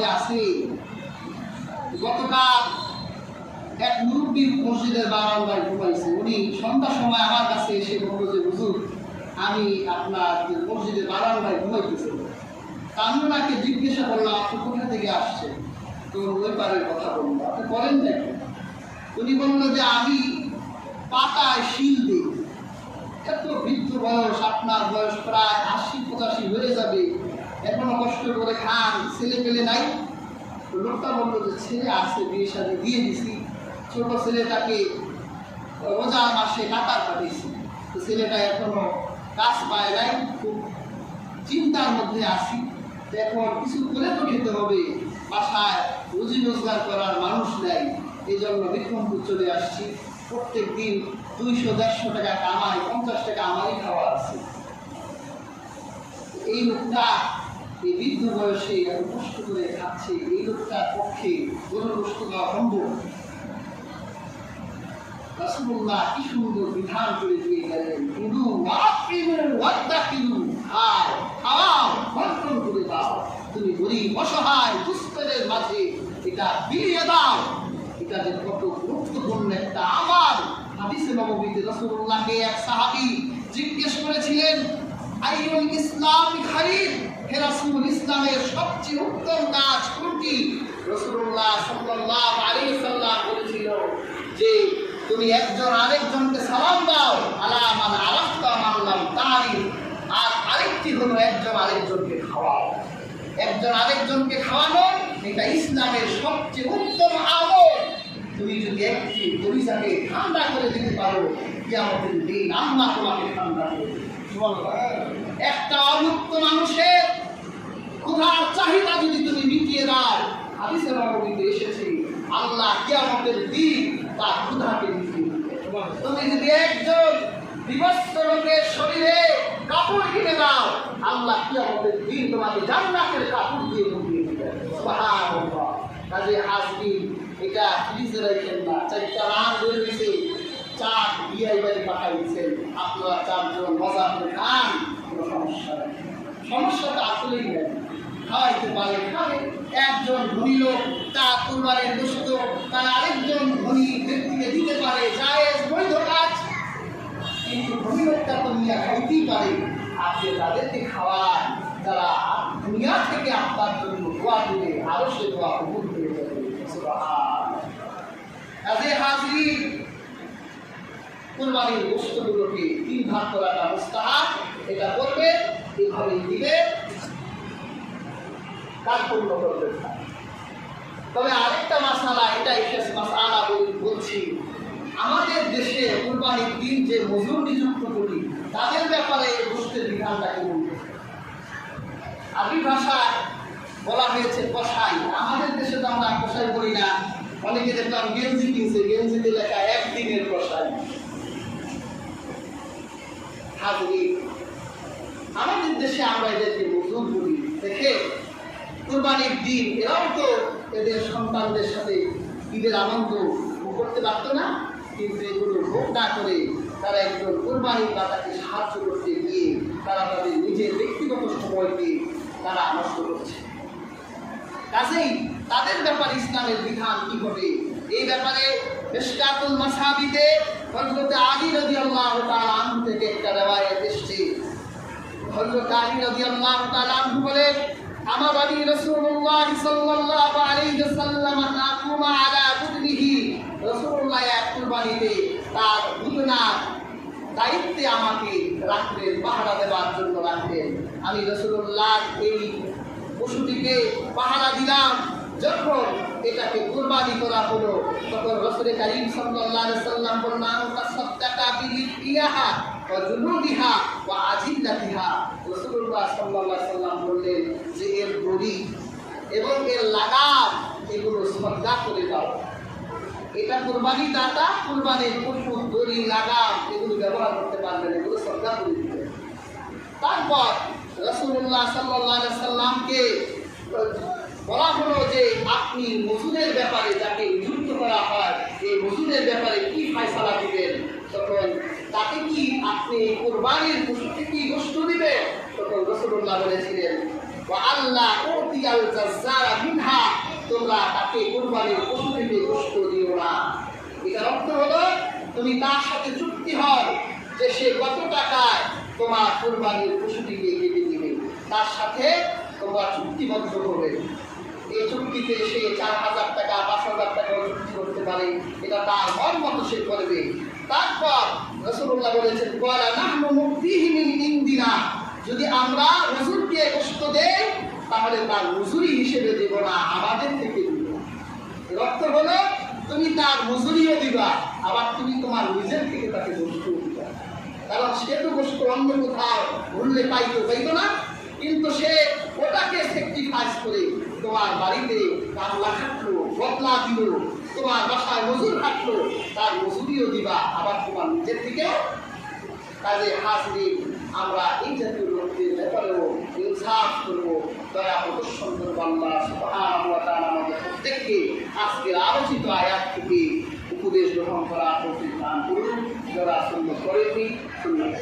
সমাজে আছে। গতকাল এক মুরব্বী মসজিদের বারান্দায় ঘুমাইছে। উনি সন্ধ্যার সময় আমার কাছে এসে বলল যে হুজুর, আমি আপনার মসজিদের বারান্দায় ঘুমাইতেছি। আমি ওনাকে জিজ্ঞাসা করলাম আপনি কোথা থেকে আসছেন? তো ওই পারের কথা বললো। আপনি করেন নাকি? উনি বললো যে আমি পাতায় শিল দিই। এত বৃদ্ধ বয়স, আপনার বয়স প্রায় ৮০-৮৫ হয়ে যাবে, এখনো কষ্ট করে খান, ছেলে পেলে নাই? লোকটা বললো যে ছেলে আছে, বিয়ে শাদী দিয়ে দিছি, ছোট ছেলেটাকে রোজার মাসে কাতার কাটিয়েছি, তো ছেলেটা এখনো কাজ পায় নাই, খুব চিন্তার মধ্যে আছি। এখন কিছু করে তো খেতে হবে, বাসায় রুজি রোজগার করার মানুষ নেই, এই জন্য বিক্রমপুর চলে আসছি। প্রত্যেক দিন ২০০-১৫০ টাকা কামাই, ৫০ টাকা আমারই খাওয়া আছে। এই লোকটা এই বৃদ্ধ বয়সে এত কষ্ট করে খাচ্ছে, এই লোকটার পক্ষে গরুর গোশত খাওয়া সম্ভব? রাসূলুল্লাহ কি সুন্দর বিধান করে দিয়ে গেলেন, কুলু ওয়াকিলু ওয়াদাকিলু, খাওয়াও, বন্টন করে দাও। তুমি গরিব অসহায় দুস্থদের মাঝে এটা বিলিয়ে দাও। এটা যে কত গুরুত্বপূর্ণ একটা আমল। হাদিসে নববীতে রাসূলুল্লাহকে এক সাহাবী জিজ্ঞেস করেছিলেন, আইয়ুল ইসলামি খায়র, হে রাসূল, ইসলামের সবচেয়ে উত্তম কাজ কোনটি? রাসূলুল্লাহ সাল্লাল্লাহু আলাইহি ওয়াসাল্লাম বলেছিল যে তুমি একজন আরেকজনকে সালাম দাও, আলা মান আরাফতা মান লাম তারিফ। আর আরেকটি হলো একজন আরেকজনকে খাওয়াও। একজন আরেকজনকে খাওয়ানো এটা ইসলামের সবচেয়ে উত্তম আমল। তুমি যদি একটি পরিচাকে ঠান্ডা করে দিতে পারো, কিয়ামতের দিন আল্লাহ তোমাকে ঠান্ডা করে দেবে। একটা অমুক্ত মানুষের ক্ষুধার চাহিদা যদি তুমি মিটিয়ে দাও, হাদিসে নববীতে এসেছে আল্লাহ কিয়ামতের দিন তার ক্ষুধাকে মিটিয়ে দিবে। তুমি যদি একজন বিবস্ত্র লোকের শরীরে কাপড় কিনে দাও, আল্লাহ কিয়ামতের দিন তোমাকে জান্নাতের কাপড় দিয়ে মুড়িয়ে দিবে। সুবহানাল্লাহ। কাজে হাজরিন, এটা ফ্রিজে রাখেন না। ৪টা রান বের হয়েছে, চার বিয়াই বাড়ি পাঠাই দিচ্ছেন, আপনারা ৪ জন মজা করে খান, কোনো সমস্যা নেই। সমস্যাটা আসলেই নেই, খাওয়াইতে পারে খাবে। একজন ধনী লোক তার কুরবানির গোশত তার আরেকজন ধনী ব্যক্তিকে দিতে পারে, জায়েজ বৈধ কাজ। কিন্তু ধনী লোকটা তো নিয়ে খাইতেই পারে, আপনি তাদেরকে খাওয়ান, যারা দুনিয়া থেকে আপনার জন্য দোয়া দিলে আরো সে দোয়া কবুল হয়ে যাবে। কাজে হাজরিন, কুরবানির গোশতগুলোকে ৩ ভাগ করাটা মুস্তাহাব। এটা করবে, এভাবেই দিবে, কাজ পূর্ণ করবে। তবে আরেকটা মাসালা, এটা শেষ মাসালা বলছি, আমাদের দেশে কুরবানির দিন যে মজুর নিযুক্ত করি তাদের ব্যাপারে গোশতের বিধানটা কেমন? আরবি ভাষায় বলা হয়েছে কসাই। আমাদের দেশে তো আমরা কসাই বলি না, অনেকে দেখলাম গেঞ্জি কিনছে, গেঞ্জিতে লেখা একদিনের কসাই। আমাদের দেশে আমরা এদেরকে মজুর বলি। দেখে কুরবানির দিন এরাও তো এদের সন্তানদের সাথে ঈদের আনন্দ করতে পারতো না, কিন্তু এগুলো ভোগ না করে তারা একজন কুরবানির দাতাকে সাহায্য করতে গিয়ে তারা তাদের নিজের ব্যক্তিগত সময়কে তারা নষ্ট করছে। কাজেই তাদের ব্যাপারে ইসলামের বিধান কি হবে, এই ব্যাপারে মিশকাতুল মাসাবিতে হযরত আলী রাদিয়াল্লাহু তাআলা আনহু থেকে একটা রিওয়ায়াত এসেছে। হযরত আলী রাদিয়াল্লাহু তাআলা আনহু বলেন, আমার আলী রাসূলুল্লাহ সাল্লাল্লাহু আলাইহি ওয়াসাল্লাম নাকুমা আলা বুদনিহি, রাসূলুল্লাহ এক কুরবানিতে তার বুদনার দায়িত্বে আমাকে রাখলেন, পাহারা দেওয়ার জন্য রাখলেন। আমি রাসূলুল্লাহ এই পশুটিকে পাহারা দিলাম। যখন এটাকে কুরবানি করা হলো, তখন রাসূল কারীম সাল্লাল্লাহু আলাইহি ওয়াসাল্লাম বললেন, তাসাদদাকা বিলিয়াহা ওয়া জুনুদিহা ওয়া আজিল্লাতিহা। রাসূলুল্লাহ সাল্লাল্লাহু আলাইহি ওয়াসাল্লাম বললেন যে এর দড়ি এবং এর লাগাম এগুলো সদকা করে দাও। এটা কুরবানি দাতা কুরবানির পশুর দড়ি লাগাম এগুলো ব্যবহার করতে পারবেন, এগুলো সদকা করে দিবেন। তারপর রাসূলুল্লাহ সাল্লাল্লাহু আলাইহি ওয়াসাল্লামকে বলা হলো যে আপনি মজুদের ব্যাপারে যাকে নিযুক্ত করা হয় এই মজুদের ব্যাপারে কি ফয়সালা দিবেন। তখন তাকে কি আপনি কুরবানির পশুকে কি গোশত দিবেন? তখন রাসূলুল্লাহ বলেছিলেন, আল্লাহ উতিয়াল জাজ্জারা মিনহা, তোমরা তাকে কুরবানির পশু থেকে গোশত দিও না। এটার অর্থ হলো তুমি তার সাথে চুক্তি হও যে সে কত টাকায় তোমার কুরবানির পশুটিকে কেটে দিবে, তার সাথে তোমরা চুক্তিবদ্ধ হবে। এই চুক্তিতে সে 4,000 টাকা 5,000 টাকাও চুক্তি করতে পারে, এটা তার মন মতো সে করবে। তারপর রাসূলুল্লাহ বলেছেন ওয়ালা নাহনু মুফতিহি মিন ইনদিনা, যদি আমরা হুজুরকে কষ্ট দেই তাহলে তার মজুরি হিসেবে দেব না, আমাদের থেকে দিব। এর অর্থ হলো তুমি তার মজুরিও দিবা, আবার তুমি তোমার নিজের থেকে তাকে গোশত দিবা। কারণ সে তো গোশত অন্য কোথাও ভুললে পাইতো না, কিন্তু সে ওটাকে স্যাক্রিফাইস করে তোমার বাড়িতে কামলা খাটলো, বদলা দিল, তোমার বাসায় মজুর খাটলো, তার মজুরিও দিবা, আবার তোমার নিজের থেকেও। কাজে হাজরিন, আমরা এই জাতীয় লোকদের ব্যাপারেও ইনসাফ করবো, দয়া প্রদর্শন করবো। আল্লাহ সুবহানাহু ওয়া তাআলা আমাদের প্রত্যেককে আজকের আলোচিত আয়াত থেকে উপদেশ গ্রহণ করা তৌফিক দান করুন। যারা সুন্নাত করেননি সুন্নাত